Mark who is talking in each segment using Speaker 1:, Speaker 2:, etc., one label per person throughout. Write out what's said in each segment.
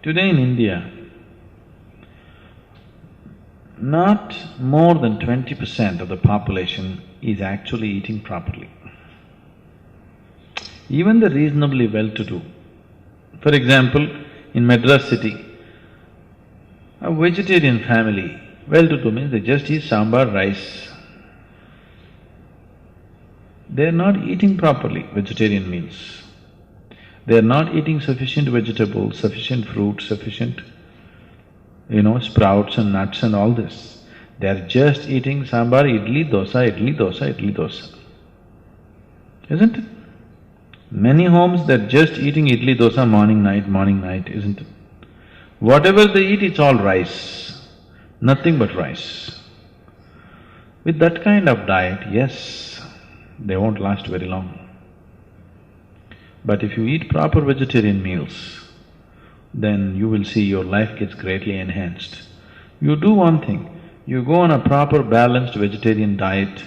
Speaker 1: Today in India, not more than 20% of the population is actually eating properly. Even the reasonably well-to-do. For example, in Madras city, a vegetarian family, well-to-do means they just eat sambar, rice. They're not eating properly vegetarian meals. They're not eating sufficient vegetables, sufficient fruit, sufficient, sprouts and nuts and all this. They're just eating sambar, idli, dosa, idli, dosa, idli, dosa. Isn't it? Many homes, they're just eating idli, dosa morning, night, isn't it? Whatever they eat, it's all rice, nothing but rice. With that kind of diet, yes, they won't last very long. But if you eat proper vegetarian meals, then you will see your life gets greatly enhanced. You do one thing, you go on a proper balanced vegetarian diet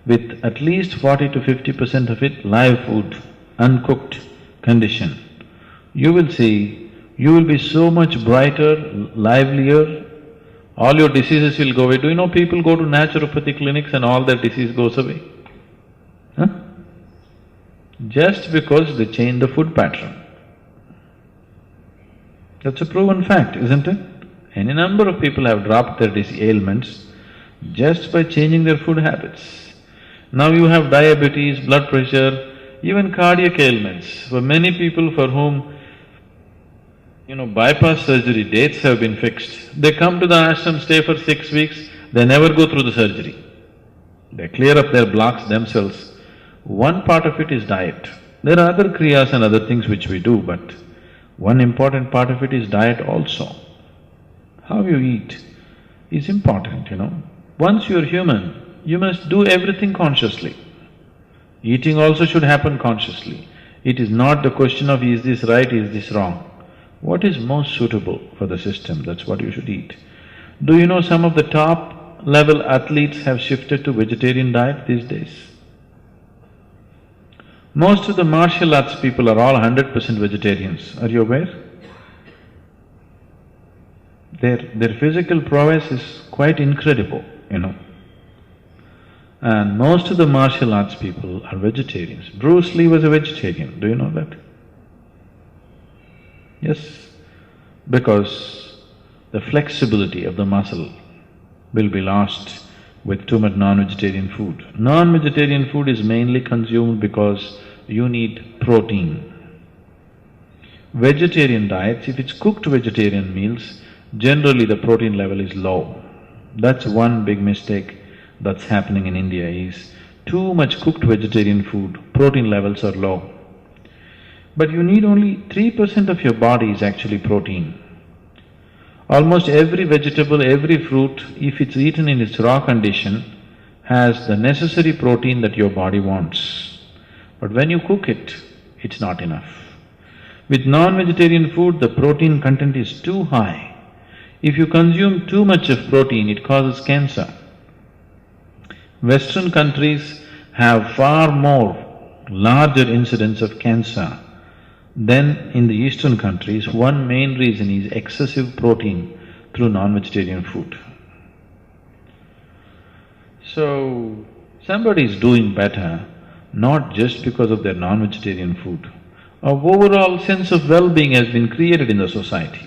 Speaker 1: with at least 40 to 50% of it live food, uncooked condition. You will see, you will be so much brighter, livelier, all your diseases will go away. Do you know people go to naturopathy clinics and all their disease goes away? Huh? Just because they change the food pattern. That's a proven fact, isn't it? Any number of people have dropped their ailments just by changing their food habits. Now you have diabetes, blood pressure, even cardiac ailments. For many people for whom, bypass surgery dates have been fixed, they come to the ashram, stay for 6 weeks, they never go through the surgery. They clear up their blocks themselves. One part of it is diet. There are other kriyas and other things which we do, but one important part of it is diet also. How you eat is important, Once you're human, you must do everything consciously. Eating also should happen consciously. It is not the question of is this right, is this wrong. What is most suitable for the system, that's what you should eat. Do you know some of the top level athletes have shifted to vegetarian diet these days? Most of the martial arts people are all 100% vegetarians, are you aware? Their physical prowess is quite incredible, And most of the martial arts people are vegetarians. Bruce Lee was a vegetarian, do you know that? Yes, because the flexibility of the muscle will be lost with too much non-vegetarian food. Non-vegetarian food is mainly consumed because you need protein. Vegetarian diets, if it's cooked vegetarian meals, generally the protein level is low. That's one big mistake that's happening in India is too much cooked vegetarian food, protein levels are low. But you need only 3% of your body is actually protein. Almost every vegetable, every fruit, if it's eaten in its raw condition, has the necessary protein that your body wants. But when you cook it, it's not enough. With non-vegetarian food, the protein content is too high. If you consume too much of protein, it causes cancer. Western countries have far more larger incidence of cancer than in the eastern countries. One main reason is excessive protein through non-vegetarian food. So, somebody is doing better not just because of their non-vegetarian food. Our overall sense of well-being has been created in the society,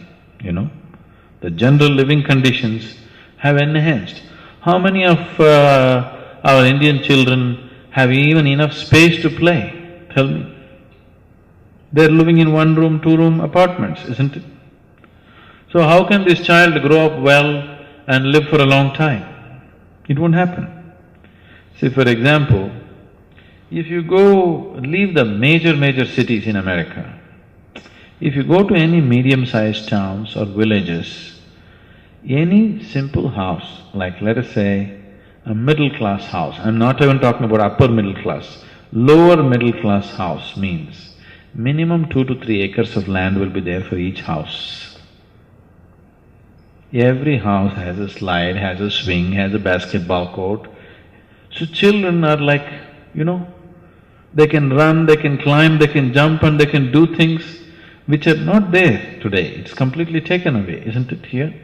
Speaker 1: The general living conditions have enhanced. How many of our Indian children have even enough space to play? Tell me. They're living in one-room, two-room apartments, isn't it? So how can this child grow up well and live for a long time? It won't happen. See, for example, if you leave the major cities in America, if you go to any medium-sized towns or villages, any simple house, like let us say a middle-class house, I'm not even talking about upper middle class, lower middle-class house means minimum 2 to 3 acres of land will be there for each house. Every house has a slide, has a swing, has a basketball court. So children are like, they can run, they can climb, they can jump and they can do things which are not there today. It's completely taken away, isn't it here?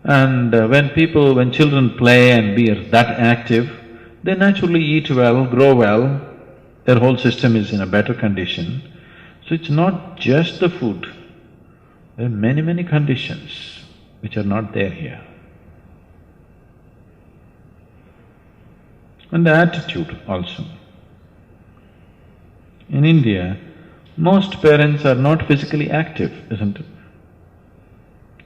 Speaker 1: And when children play and be that active, they naturally eat well, grow well, their whole system is in a better condition. So it's not just the food, there are many conditions which are not there here. And the attitude also. In India, most parents are not physically active, isn't it?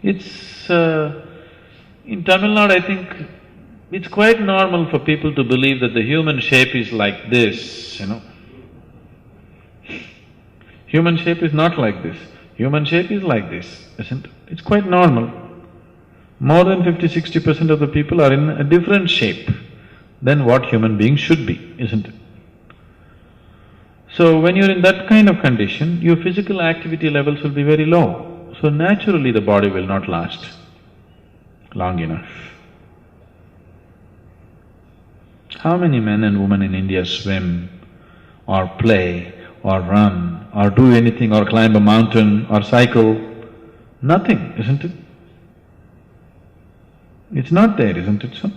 Speaker 1: It's… in Tamil Nadu, I think it's quite normal for people to believe that the human shape is like this, Human shape is not like this, human shape is like this, isn't it? It's quite normal. More than 50–60% of the people are in a different shape than what human beings should be, isn't it? So when you're in that kind of condition, your physical activity levels will be very low. So naturally the body will not last long enough. How many men and women in India swim or play or run or do anything or climb a mountain or cycle? Nothing, isn't it? It's not there, isn't it so?